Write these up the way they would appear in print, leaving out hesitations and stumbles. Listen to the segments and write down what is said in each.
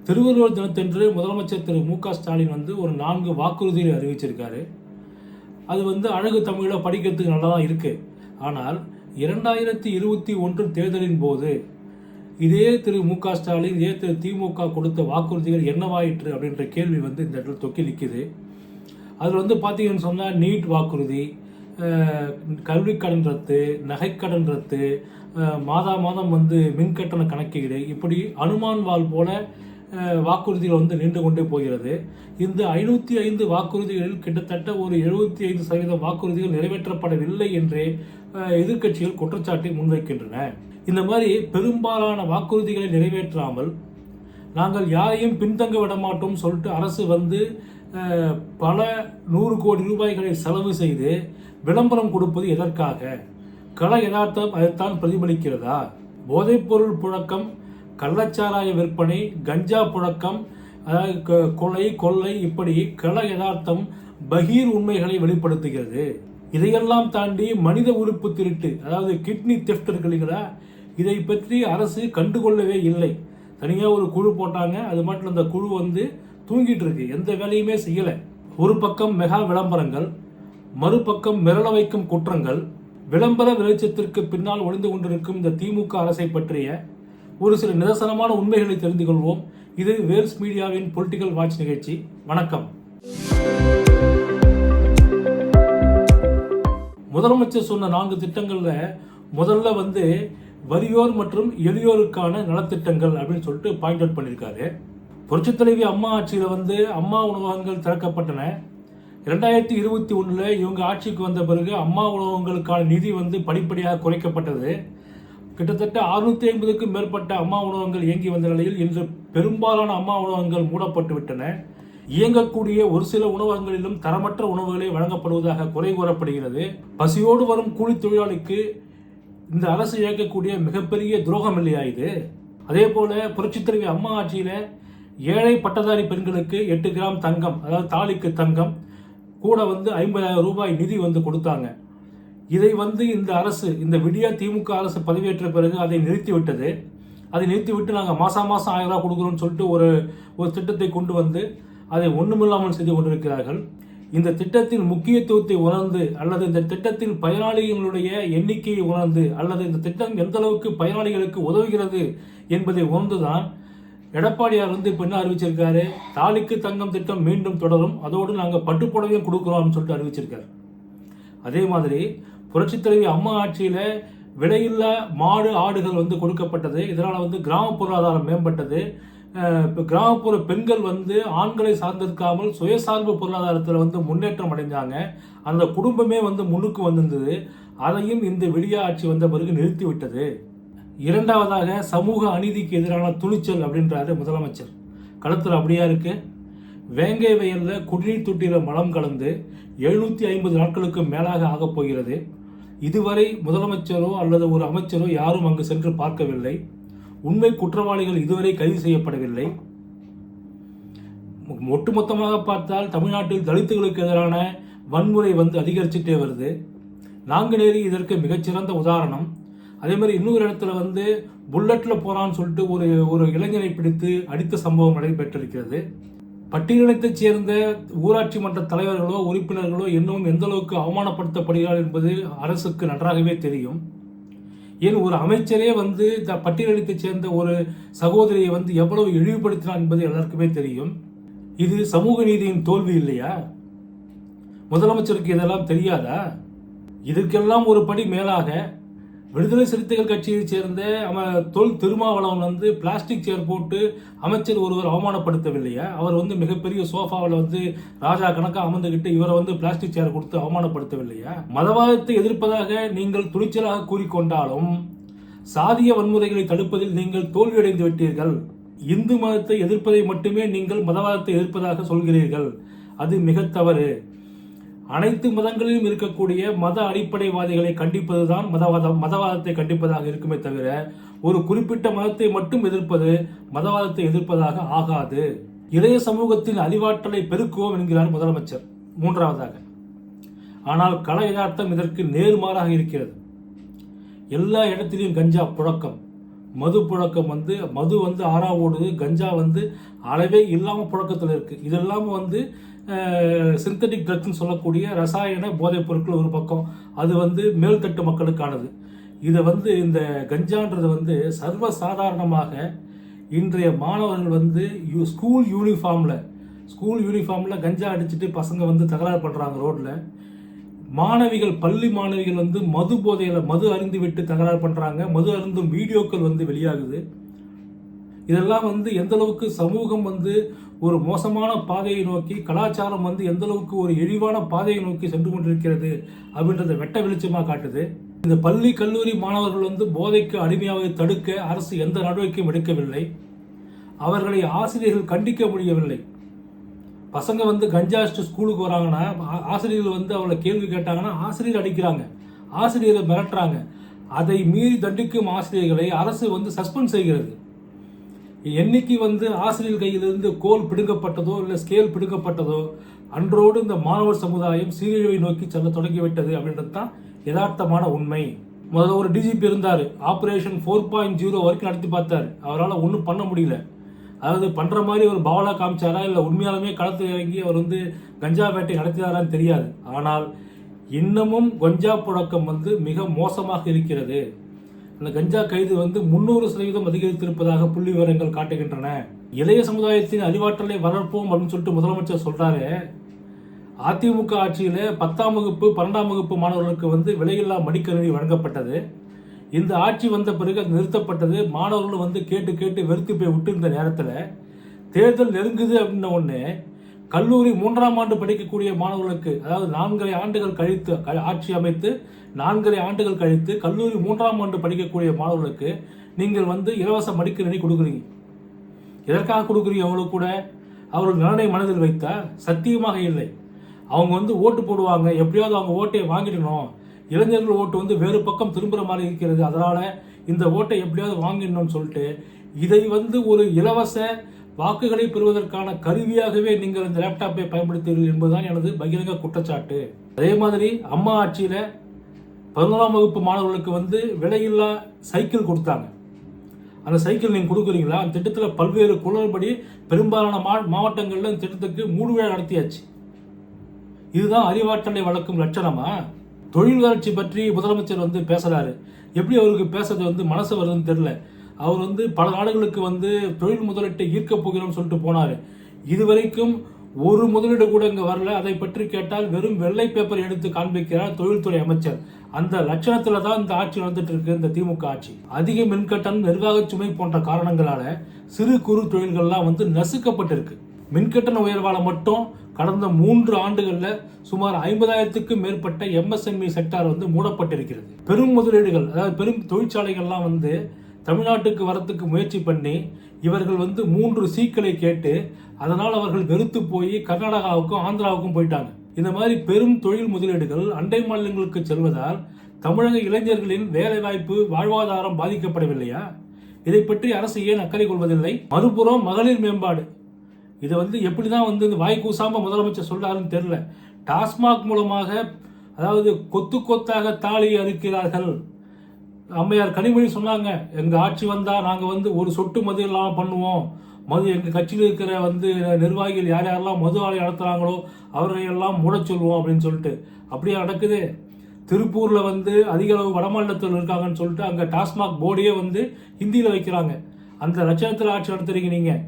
திருவள்ளுவர் தினத்தன்று முதலமைச்சர் திரு மு.க. ஸ்டாலின் வந்து ஒரு 4 வாக்குறுதிகளை அறிவிச்சிருக்காரு. அது அழகு தமிழில் படிக்கிறதுக்கு நல்லா தான் இருக்கு. ஆனால் 2021 தேர்தலின் போது இதே திரு மு.க. ஸ்டாலின், இதே திரு திமுக கொடுத்த வாக்குறுதிகள் என்னவாயிற்று அப்படின்ற கேள்வி இந்த இடத்துல தொக்கி நிற்குது. அதில் பார்த்தீங்கன்னு சொன்னால் நீட் வாக்குறுதி, கல்விக்கடன் ரத்து, நகைக்கடன் ரத்து, மாதம் மின்கட்டண கணக்கீடு, இப்படி அனுமான் வாள் போல வாக்குறுதிகள் நின்று கொண்டே போகிறது. இந்த 505 வாக்குறுதிகளில் கிட்டத்தட்ட ஒரு 75% வாக்குறுதிகள் நிறைவேற்றப்படவில்லை என்றே எதிர்க்கட்சிகள் குற்றச்சாட்டை முன்வைக்கின்றன. இந்த மாதிரி பெரும்பாலான வாக்குறுதிகளை நிறைவேற்றாமல் நாங்கள் யாரையும் பின்தங்க விட மாட்டோம் சொல்லிட்டு அரசு பல 100 கோடி ரூபாய்களை செலவு செய்து விளம்பரம் கொடுப்பது எதற்காக? கள யதார்த்தம் அதைத்தான் பிரதிபலிக்கிறதா? போதைப்பொருள் புழக்கம், கள்ளச்சாராய விற்பனை, கஞ்சா புழக்கம், கொலை, கொள்ளை, இப்படி கள யதார்த்தம் பகீர் உண்மைகளை வெளிப்படுத்துகிறது. இதையெல்லாம் தாண்டி மனித உறுப்பு திருட்டு, அதாவது கிட்னி தெஃப்ட் இருக்கு இல்லைங்களா, இதை பற்றி அரசு கண்டுகொள்ளவே இல்லை. தனியாக ஒரு குழு போட்டாங்க, அது மட்டும் அந்த குழு தூங்கிட்டு இருக்கு, எந்த வேலையுமே செய்யலை. ஒரு பக்கம் மெகா விளம்பரங்கள், மறுபக்கம் மிரள வைக்கும் குற்றங்கள், விளம்பர வெளிச்சத்திற்கு பின்னால் ஒளிந்து கொண்டிருக்கும் இந்த திமுக அரசை பற்றிய ஒரு சில நிதர்சனமான உண்மைகளை தெரிந்து கொள்வோம். இது வேல்ஸ் மீடியாவின் பொலிட்டிக்கல் வாட்ச் நிகழ்ச்சி. வணக்கம். முதலமைச்சர் சொன்ன 4 திட்டங்கள்ல முதல்ல வறியோர் மற்றும் எளியோருக்கான நலத்திட்டங்கள் அப்படின்னு சொல்லிட்டு பாயிண்ட் அவுட் பண்ணியிருக்காரு. புரட்சித் தலைவி அம்மா ஆட்சியில் அம்மா உணவகங்கள் திறக்கப்பட்டன. 2021 இவங்க ஆட்சிக்கு வந்த பிறகு அம்மா உணவகங்களுக்கான நிதி படிப்படியாக குறைக்கப்பட்டது. கிட்டத்தட்ட 650க்கும் மேற்பட்ட அம்மா உணவகங்கள் இயங்கி வந்த நிலையில் இன்று பெரும்பாலான அம்மா உணவகங்கள் மூடப்பட்டு விட்டன. இயங்கக்கூடிய ஒரு சில உணவகங்களிலும் தரமற்ற உணவுகளை வழங்கப்படுவதாக குறை கூறப்படுகிறது. பசியோடு வரும் கூலி தொழிலாளிக்கு இந்த அரசு இயக்கக்கூடிய மிகப்பெரிய துரோகம் இல்லையா இது? அதே போல புரட்சித் தலைவி அம்மா ஆட்சியில ஏழை பட்டதாரி பெண்களுக்கு 8 கிராம் தங்கம், அதாவது தாலிக்கு தங்கம் கூட 50,000 ரூபாய் நிதி கொடுத்தாங்க. இதை இந்த அரசு, இந்த விடியா திமுக அரசு பதவியேற்ற பிறகு அதை நிறுத்திவிட்டது. அதை நிறுத்திவிட்டு நாங்கள் மாதம் 1000 ரூபாய் கொடுக்குறோம்னு சொல்லிட்டு ஒரு திட்டத்தை கொண்டு அதை ஒன்றுமில்லாமல் செய்து கொண்டிருக்கிறார்கள். இந்த திட்டத்தின் முக்கியத்துவத்தை உணர்ந்து, அல்லது இந்த திட்டத்தின் பயனாளிகளுடைய எண்ணிக்கையை உணர்ந்து, அல்லது இந்த திட்டம் எந்த அளவுக்கு பயனாளிகளுக்கு உதவுகிறது என்பதை உணர்ந்துதான் எடப்பாடியார் இப்போ என்ன அறிவிச்சிருக்காரு? தாலிக்கு தங்கம் திட்டம் மீண்டும் தொடரும், அதோடு நாங்கள் பட்டுப்புடவையும் கொடுக்குறோம்னு சொல்லிட்டு அறிவிச்சிருக்காரு. அதே மாதிரி புரட்சித் தலைவி அம்மா ஆட்சியில் விலையில்லா மாடு, ஆடுகள் கொடுக்கப்பட்டது. இதனால் கிராம பொருளாதாரம் மேம்பட்டது. இப்போ கிராமப்புற பெண்கள் ஆண்களை சார்ந்திருக்காமல் சுயசார்பு பொருளாதாரத்தில் முன்னேற்றம் அடைஞ்சாங்க. அந்த குடும்பமே முன்னுக்கு வந்திருந்தது. அதையும் இந்த விடியா ஆட்சி வந்த பிறகு நிறுத்திவிட்டது. இரண்டாவதாக சமூக அநீதிக்கு எதிரான துணிச்சல் அப்படின்றாரு முதலமைச்சர். களத்தில் அப்படியா இருக்கு. வேங்கை வயல்ல குடிநீர் தொட்டியில மலம் கலந்து 750 நாட்களுக்கு மேலாக ஆகப் போகிறது. இதுவரை முதலமைச்சரோ அல்லது ஒரு அமைச்சரோ யாரும் அங்கு சென்று பார்க்கவில்லை. உண்மை குற்றவாளிகள் இதுவரை கைது செய்யப்படவில்லை. ஒட்டுமொத்தமாக பார்த்தால் தமிழ்நாட்டில் தலித்துகளுக்கு எதிரான வன்முறை அதிகரிச்சுட்டே வருது. நாங்குநேரி இதற்கு மிகச்சிறந்த உதாரணம். அதே மாதிரி இன்னொரு இடத்துல புல்லட்ல போறான்னு சொல்லிட்டு ஒரு இளைஞனை பிடித்து அடித்த சம்பவம் நடைபெற்றிருக்கிறது. பட்டியலினத்தைச் சேர்ந்த ஊராட்சி மன்ற தலைவர்களோ உறுப்பினர்களோ இன்னும் எந்த அளவுக்கு அவமானப்படுத்தப்படுகிறார் என்பது அரசுக்கு நன்றாகவே தெரியும். ஏன் ஒரு அமைச்சரே இந்த பட்டியலினத்தைச் சேர்ந்த ஒரு சகோதரியை எவ்வளவு இழிவுபடுத்தினார் என்பது எல்லாருக்குமே தெரியும். இது சமூக நீதியின் தோல்வி இல்லையா? முதலமைச்சருக்கு இதெல்லாம் தெரியாதா? இதற்கெல்லாம் ஒரு படி மேலாக விடுதலை சிறுத்தைகள் கட்சியை சேர்ந்த தொல் திருமாவளவன் பிளாஸ்டிக் சேர் போட்டு அமைச்சர் ஒருவர் அவமானப்படுத்தவில்லையா? அவர் மிகப்பெரிய சோஃபாவில் ராஜா கணக்காக அமர்ந்துகிட்டு இவரை பிளாஸ்டிக் சேர் கொடுத்து அவமானப்படுத்தவில்லையா? மதவாதத்தை எதிர்ப்பதாக நீங்கள் துணிச்சலாக கூறிக்கொண்டாலும் சாதிய வன்முறைகளை தடுப்பதில் நீங்கள் தோல்வியடைந்து விட்டீர்கள். இந்து மதத்தை எதிர்ப்பதை மட்டுமே நீங்கள் மதவாதத்தை எதிர்ப்பதாக சொல்கிறீர்கள். அது மிக தவறு. அனைத்து மதங்களிலும் இருக்கக்கூடிய மத அடிப்படைவாதிகளை கண்டிப்பதுதான் மதவாதத்தை கண்டிப்பதாக இருக்குமே தவிர ஒரு குறிப்பிட்ட மதத்தை மட்டும் எதிர்ப்பது மதவாதத்தை எதிர்ப்பதாக ஆகாது. இளைய சமூகத்தின் அறிவாற்றலை பெருக்குவோம் என்கிறார் முதலமைச்சர். மூன்றாவதாக, ஆனால் கள யதார்த்தம் இதற்கு நேர்மாறாக இருக்கிறது. எல்லா இடத்திலும் கஞ்சா புழக்கம், மது புழக்கம் வந்து மது வந்து ஆறா ஓடுது, கஞ்சா வந்து அளவே இல்லாமல் புழக்கத்தில் இருக்குது. இது இல்லாமல் வந்து சிந்தட்டிக் ட்ரக்ஸ்ன்னு சொல்லக்கூடிய ரசாயன போதைப் பொருட்கள் ஒரு பக்கம், அது வந்து மேல்தட்டு மக்களுக்கானது. இதை வந்து இந்த கஞ்சான்றது வந்து சர்வசாதாரணமாக இன்றைய மாணவர்கள் வந்து ஸ்கூல் யூனிஃபார்மில் கஞ்சா அடிச்சுட்டு பசங்க வந்து தகராறு பண்ணுறாங்க ரோட்டில். மாணவிகள், பள்ளி மாணவிகள் வந்து மது போதையில் மது அருந்து விட்டு தகராறு பண்ணுறாங்க. மது அருந்தும் வீடியோக்கள் வந்து வெளியாகுது. இதெல்லாம் வந்து எந்த அளவுக்கு சமூகம் வந்து ஒரு மோசமான பாதையை நோக்கி, கலாச்சாரம் வந்து எந்த அளவுக்கு ஒரு இழிவான பாதையை நோக்கி சென்று கொண்டிருக்கிறது அப்படின்றத வெட்ட வெளிச்சமாக காட்டுது. இந்த பள்ளி கல்லூரி மாணவர்கள் வந்து போதைக்கு அடிமையாக தடுக்க அரசு எந்த நடவடிக்கையும் எடுக்கவில்லை. அவர்களை ஆசிரியர்கள் கண்டிக்க முடியவில்லை. பசங்க வந்து கஞ்சா ஸ்கூலுக்கு வராங்கன்னா ஆசிரியர்கள் வந்து அவளை கேள்வி கேட்டாங்கன்னா ஆசிரியர் அடிக்கிறாங்க, ஆசிரியரை மிரட்டுறாங்க. அதை மீறி தண்டிக்கும் ஆசிரியர்களை அரசு வந்து சஸ்பெண்ட் செய்கிறது. என்னைக்கு வந்து ஆசிரியர் கையிலிருந்து கோல் பிடுங்கப்பட்டதோ இல்லை ஸ்கேல் பிடுங்கப்பட்டதோ அன்றோடு இந்த மாணவர் சமுதாயம் சீரழிவை நோக்கி செல்ல தொடங்கிவிட்டது அப்படின்றது தான் யதார்த்தமான உண்மை. முதல்ல ஒரு டிஜிபி இருந்தார், ஆப்ரேஷன் 4.0 வரைக்கும் நடத்தி பார்த்தார். அவரால் ஒன்றும் பண்ண முடியல. அதாவது பண்ணுற மாதிரி ஒரு பவலா காமிச்சாரா இல்லை உண்மையாலுமே களத்தில் இறங்கி அவர் வந்து கஞ்சா வேட்டை நடத்தினாரான்னு தெரியாது. ஆனால் இன்னமும் கஞ்சா புழக்கம் வந்து மிக மோசமாக இருக்கிறது. அந்த கஞ்சா கைது வந்து 300% அதிகரித்திருப்பதாக புள்ளி விவரங்கள் காட்டுகின்றன. இளைய சமுதாயத்தின் அறிவாற்றலை வளர்ப்போம் அப்படின்னு சொல்லிட்டு முதலமைச்சர் சொல்றாரு. அதிமுக ஆட்சியில் 10ஆம் வகுப்பு 12ஆம் வகுப்பு மாணவர்களுக்கு வந்து விலையில்லா மடிக்கணினி வழங்கப்பட்டது. இந்த ஆட்சி வந்த பிறகு அது நிறுத்தப்பட்டது. மாணவர்களும் வந்து கேட்டு கேட்டு வெறுத்து போய் விட்டு இருந்த நேரத்தில் தேர்தல் நெருங்குது அப்படின்ன ஒன்று கல்லூரி 3ஆம் ஆண்டு படிக்கக்கூடிய மாணவர்களுக்கு, அதாவது 4.5 ஆண்டுகள் கழித்து ஆட்சி அமைத்து 4.5 ஆண்டுகள் கழித்து கல்லூரி 3ஆம் ஆண்டு படிக்கக்கூடிய மாணவர்களுக்கு நீங்கள் வந்து இலவச மடிக்கணினி கொடுக்குறீங்க. எதற்காக கொடுக்குறீங்க? அவங்களுக்கு கூட அவர்கள் நலனை மனதில் வைத்தா? சத்தியமாக இல்லை. அவங்க வந்து ஓட்டு போடுவாங்க, எப்படியாவது அவங்க ஓட்டை வாங்கிடணும், இளைஞர்கள் ஓட்டு வந்து வேறு பக்கம் திரும்புகிற மாதிரி இருக்கிறது, அதனால் இந்த ஓட்டை எப்படியாவது வாங்கிடணும்னு சொல்லிட்டு இதை வந்து ஒரு இலவச வாக்குகளை பெறுவதற்கான கருவியாகவே நீங்கள் இந்த லேப்டாப்பை பயன்படுத்துவீர்கள் என்பதுதான் எனது பகிரங்க குற்றச்சாட்டு. அதே மாதிரி அம்மா ஆட்சியில் 11ஆம் வகுப்பு மாணவர்களுக்கு வந்து விலையில்லா சைக்கிள் கொடுத்தாங்க. அந்த சைக்கிள் நீங்கள் கொடுக்குறீங்களா? அந்த திட்டத்தில் பல்வேறு குளறுபடி பெரும்பாலான மாவட்டங்களில் இந்த திட்டத்துக்கு 3 விழா நடத்தியாச்சு. இதுதான் அறிவாற்றலை வளர்க்கும் லட்சணமா? தொழில் வளர்ச்சி பற்றி முதலமைச்சர் வந்து பேசுறாரு. எப்படி அவருக்கு பேசுறது வந்து மனசு வருதுன்னு தெரியல. அவர் வந்து பல நாடுகளுக்கு வந்து தொழில் முதலீட்டை ஈர்க்க போகிறோம்னு சொல்லிட்டு போனாரு. இதுவரைக்கும் ஒரு முதலீடு கூட இங்கே வரல. அதை பற்றி கேட்டால் வெறும் வெள்ளை பேப்பர் எடுத்து காண்பிக்கிறார் தொழில்துறை அமைச்சர். அந்த லட்சணத்துல தான் இந்த ஆட்சி நடந்துட்டு இருக்கு. இந்த திமுக ஆட்சி அதிக மின்கட்டணம், நிர்வாக சுமை போன்ற காரணங்களால சிறு குறு தொழில்கள்லாம் வந்து நசுக்கப்பட்டிருக்கு. மின்கட்டண உயர்வால மட்டும் கடந்த 3 ஆண்டுகளில் சுமார் 50,000க்கும் மேற்பட்ட MSME செக்டார் வந்து மூடப்பட்டிருக்கிறது. பெரும் முதலீடுகள், அதாவது பெரும் தொழிற்சாலைகள்லாம் வந்து தமிழ்நாட்டுக்கு வரத்துக்கு முயற்சி பண்ணி இவர்கள் வந்து 3 சீக்களை கேட்டு அதனால் அவர்கள் வெறுத்து போய் கர்நாடகாவுக்கும் ஆந்திராவுக்கும் போயிட்டாங்க. இந்த மாதிரி பெரும் தொழில் முதலீடுகள் அண்டை மாநிலங்களுக்கு செல்வதால் தமிழக இளைஞர்களின் வேலைவாய்ப்பு, வாழ்வாதாரம் பாதிக்கப்படவில்லையா? இதை பற்றி அரசு ஏன் அக்கறை கொள்வதில்லை? மறுபுறம் மகளிர் மேம்பாடு, இதை வந்து எப்படி தான் வந்து இந்த வாய் கூசாம முதலமைச்சர் சொல்றாருன்னு தெரியல. டாஸ்மாக் மூலமாக, அதாவது கொத்து கொத்தாக தாலி அறுக்கிறார்கள். அம்மையார் கனிமொழி சொன்னாங்க, எங்கள் ஆட்சி வந்தால் நாங்கள் வந்து ஒரு சொட்டு மது இல்லாமல் பண்ணுவோம். மது எங்கள் கட்சியில் இருக்கிற வந்து நிர்வாகிகள் யார் யாரெல்லாம் மது ஆலை நடத்துகிறாங்களோ அவரையெல்லாம் மூட சொல்லுவோம் அப்படின்னு சொல்லிட்டு. அப்படியே நடக்குது. திருப்பூரில் வந்து அதிக அளவு வடமாநிலத்தில் இருக்காங்கன்னு சொல்லிட்டு அங்கே டாஸ்மாக் போர்டையே வந்து ஹிந்தியில் வைக்கிறாங்க. அந்த லட்சணத்தில் ஆட்சி நடத்துறீங்க நீங்கள்.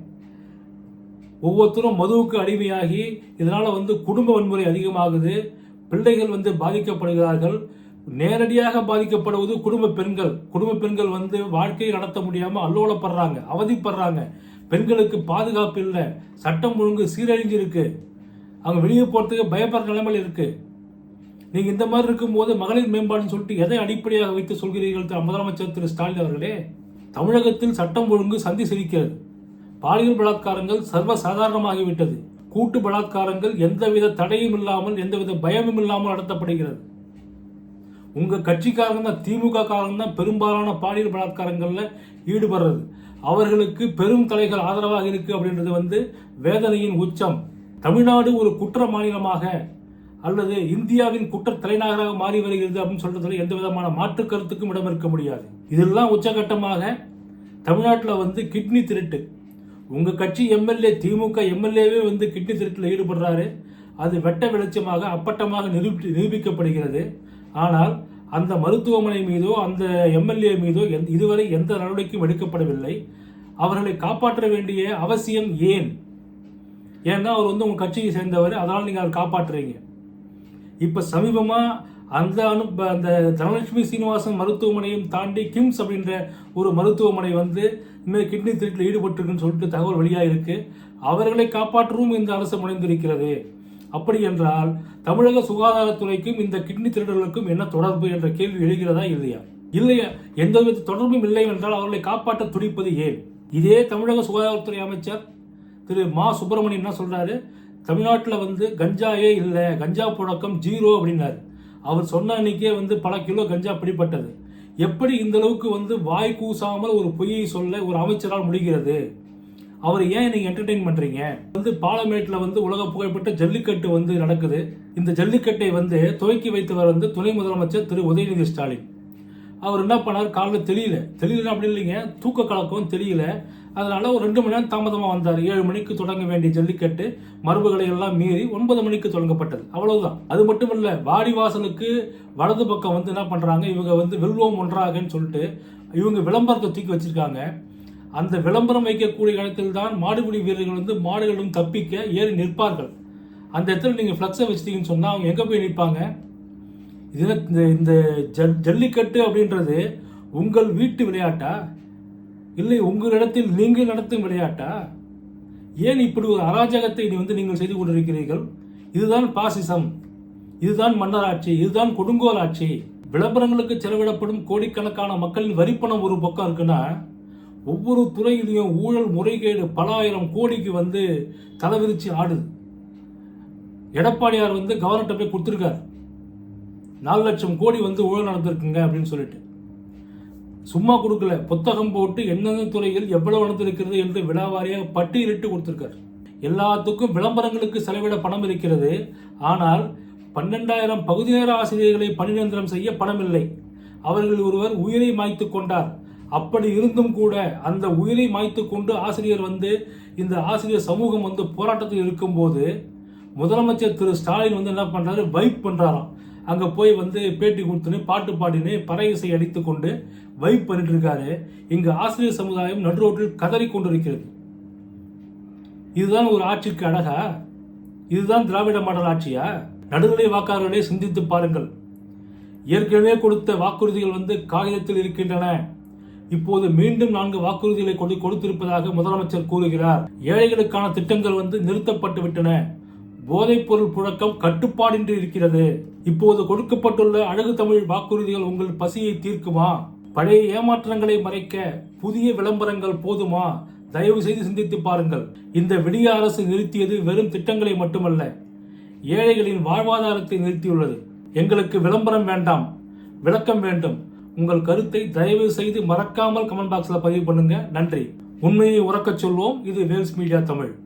ஒவ்வொருத்தரும் மதுவுக்கு அடிமையாகி இதனால் வந்து குடும்ப வன்முறை அதிகமாகுது. பிள்ளைகள் வந்து பாதிக்கப்படுகிறார்கள். நேரடியாக பாதிக்கப்படுவது குடும்ப பெண்கள் வந்து வாழ்க்கையை நடத்த முடியாமல் அல்லோலப்படுறாங்க, அவதிப்படுறாங்க. பெண்களுக்கு பாதுகாப்பு இல்லை, சட்டம் ஒழுங்கு சீரழிஞ்சு இருக்கு, அவங்க வெளியே போகிறதுக்கு பயப்படுற நிலைமையில் இருக்கு. நீங்கள் இந்த மாதிரி இருக்கும்போது மகளிர் மேம்பாடுன்னு சொல்லிட்டு எதை அடிப்படையாக வைத்து சொல்கிறீர்கள் முதலமைச்சர் திரு ஸ்டாலின் அவர்களே? தமிழகத்தில் சட்டம் ஒழுங்கு சந்தி சிரிக்கிறது. பாலியல் பலாத்காரங்கள் சர்வ சாதாரணமாகிவிட்டது. கூட்டு பலாத்காரங்கள் எந்தவித தடையும் இல்லாமல், எந்தவித பயமும் இல்லாமல் நடத்தப்படுகிறது. உங்க கட்சிக்காரங்க தான், திமுக காரங்க தான் பெரும்பாலான பாலியல் பலாத்காரங்கள்ல ஈடுபடுறது. அவர்களுக்கு பெரும் தலைகள் ஆதரவாக இருக்கு அப்படின்றது வந்து வேதனையின் உச்சம். தமிழ்நாடு ஒரு குற்ற மாநிலமாக அல்லது இந்தியாவின் குற்ற தலைநகராக மாறி வருகிறது அப்படின்னு சொல்றதுல எந்த விதமான மாற்று கருத்துக்கும் இடம் இருக்க முடியாது. இதெல்லாம் உச்சகட்டமாக தமிழ்நாட்டில் வந்து கிட்னி திருட்டு, உங்கள் கட்சி எம்எல்ஏ, திமுக எம்எல்ஏவே வந்து கிட்னி திருட்டில் ஈடுபடுறாரு. அது வெட்ட வெளிச்சமாக அப்பட்டமாக நிரூபிக்கப்படுகிறது. ஆனால் அந்த மருத்துவமனை மீதோ அந்த எம்எல்ஏ மீதோ இதுவரை எந்த நடவடிக்கையும் எடுக்கப்படவில்லை. அவர்களை காப்பாற்ற வேண்டிய அவசியம் ஏன்? ஏன்னா அவர் வந்து உங்கள் கட்சியை சேர்ந்தவர், அதனால் நீங்கள் அவர் காப்பாற்றுறீங்க. இப்போ சமீபமாக அந்த தனலட்சுமி சீனிவாசன் மருத்துவமனையும் தாண்டி கிம்ஸ் அப்படின்ற ஒரு மருத்துவமனை வந்து இனிமேல் கிட்னி திருட்டில் ஈடுபட்டிருக்குன்னு சொல்லிட்டு தகவல் வெளியாக இருக்கு. அவர்களை காப்பாற்றவும் இந்த அரசு முனைந்திருக்கிறது. அப்படி என்றால் தமிழக சுகாதாரத்துறைக்கும் இந்த கிட்னி திருடர்களுக்கும் என்ன தொடர்பு என்ற கேள்வி எழுகிறதா இல்லையா? இல்லையா, எந்தவித தொடர்பும் இல்லை என்றால் அவர்களை காப்பாற்ற துடிப்பது ஏன்? இதே தமிழக சுகாதாரத்துறை அமைச்சர் திரு மா சுப்பிரமணியன் என்ன சொல்றாரு, தமிழ்நாட்டில் வந்து கஞ்சாவே இல்லை, கஞ்சா புழக்கம் 0 அப்படின்னாரு. அவர் சொன்ன அன்னைக்கே வந்து பல கிலோ கஞ்சா பிடிப்பட்டது. எப்படி இந்த அளவுக்கு வந்து வாய் கூசாமல் ஒரு பொய்யை சொல்ல ஒரு அமைச்சரால் முடிகிறது? அவர் ஏன் நீங்க என்டர்டெயின் பண்றீங்க? வந்து பாலமேட்டில் வந்து உலக புகழ்பெற்ற ஜல்லிக்கட்டு வந்து நடக்குது. இந்த ஜல்லிக்கட்டை வந்து துவக்கி வைத்தவர் வந்து துணை முதலமைச்சர் திரு உதயநிதி ஸ்டாலின். அவர் என்ன பண்ணார், காலையில் தெரியல அப்படி இல்லைங்க, தூக்க கலக்கம் தெரியல, அதனால ஒரு 2 மணி நேரம் தாமதமாக வந்தார். 7 மணிக்கு தொடங்க வேண்டிய ஜல்லிக்கட்டு மரபுகளை எல்லாம் மீறி 9 மணிக்கு தொடங்கப்பட்டது. அவ்வளவுதான். அது மட்டும் இல்ல, வாடிவாசலுக்கு வலது பக்கம் வந்து என்ன பண்றாங்க, இவங்க வந்து வெல்வோம் ஒன்றாகன்னு சொல்லிட்டு இவங்க விளம்பரத்தை தூக்கி வச்சிருக்காங்க. அந்த விளம்பரம் வைக்கக்கூடிய இடத்தில் தான் மாடுபிடி வீரர்கள் வந்து மாடுகளும் தப்பிக்க ஏறி நிற்பார்கள். அந்த இடத்துல நீங்க ஃப்ளக்ஸை வச்சிட்டீங்கன்னு சொன்னா அவங்க எங்க போய் நிற்பாங்க? இந்த ஜல்லிக்கட்டு அப்படின்றது உங்கள் வீட்டு விளையாட்டா, இல்லை உங்களிடத்தில் நீங்கள் நடத்தும் விளையாட்டா? ஏன் இப்படி ஒரு அராஜகத்தை நீங்கள் செய்து கொண்டிருக்கிறீர்கள்? இதுதான் பாசிசம், இதுதான் மன்னராட்சி, இதுதான் கொடுங்கோல் ஆட்சி. விளம்பரங்களுக்கு செலவிடப்படும் கோடிக்கணக்கான மக்களின் வரிப்பணம் ஒரு பக்கம் இருக்குன்னா, ஒவ்வொரு துறையிலையும் ஊழல் முறைகேடு பல ஆயிரம் கோடிக்கு வந்து தலைவிரிச்சு ஆடுது. எடப்பாடியார் வந்து கவர்னர்கிட்ட போய் கொடுத்துருக்காரு, 4 லட்சம் கோடி வந்து ஊழல் நடந்திருக்குங்க அப்படின்னு சொல்லிட்டு. சும்மா கொடுக்கல, புத்தகம் போட்டு எந்தெந்த துறையில் எவ்வளவு நடந்திருக்கிறது என்று விழாவாரியாக பட்டியலிட்டு கொடுத்திருக்காரு. எல்லாத்துக்கும் விளம்பரங்களுக்கு செலவிட பணம் இருக்கிறது. ஆனால் 12,000 பகுதி நேர ஆசிரியர்களை பணி நிரந்தரம் செய்ய பணம் இல்லை. அவர்கள் ஒருவர் உயிரை மாய்த்து கொண்டார். அப்படி இருந்தும் கூட அந்த உயிரை மாய்த்து கொண்டு ஆசிரியர் வந்து இந்த ஆசிரியர் சமூகம் வந்து போராட்டத்தில் இருக்கும்போது முதலமைச்சர் திரு ஸ்டாலின் வந்து என்ன பண்றாரு, வைப் பண்றாராம். அங்க போய் வந்து பேட்டி கொடுத்துன்னு பாட்டு பாடினு பறை இசை அடித்து கொண்டு வைப் பண்ணிட்டு இருக்காரு. இங்கு ஆசிரியர் சமுதாயம் நடுரோட்டில் கதறி கொண்டிருக்கிறது. இதுதான் ஒரு ஆட்சிக்கு அழகா? இதுதான் திராவிட மாடல் ஆட்சியா? நடுநிலை வாக்காளர்களே சிந்தித்து பாருங்கள். ஏற்கனவே கொடுத்த வாக்குறுதிகள் வந்து காகிதத்தில் இருக்கின்றன. இப்போது மீண்டும் 4 வாக்குறுதிகளை கொடுத்திருப்பதாக முதலமைச்சர் கூறுகிறார். ஏழைகளுக்கான திட்டங்கள் வந்து நிறுத்தப்பட்டு விட்டன. போதைப் பொருள் புழக்கம் கட்டுப்பாடின்றி இருக்கிறது. இப்போது கொடுக்கப்பட்டுள்ள அழகு தமிழ் வாக்குறுதிகள் உங்கள் பசியை தீர்க்குமா? பழைய ஏமாற்றங்களை மறைக்க புதிய விளம்பரங்கள் போதுமா? தயவு செய்து சிந்தித்து பாருங்கள். இந்த விடிய அரசு நிறுத்தியது வெறும் திட்டங்களை மட்டுமல்ல, ஏழைகளின் வாழ்வாதாரத்தை நிறுத்தியுள்ளது. எங்களுக்கு விளம்பரம் வேண்டாம், விளக்கம் வேண்டும். உங்கள் கருத்தை தயவு செய்து மறக்காமல் கமெண்ட் பாக்ஸ்ல பதிவு பண்ணுங்க. நன்றி. உண்மையை உறக்கச் சொல்வோம். இது வேல்ஸ் மீடியா தமிழ்.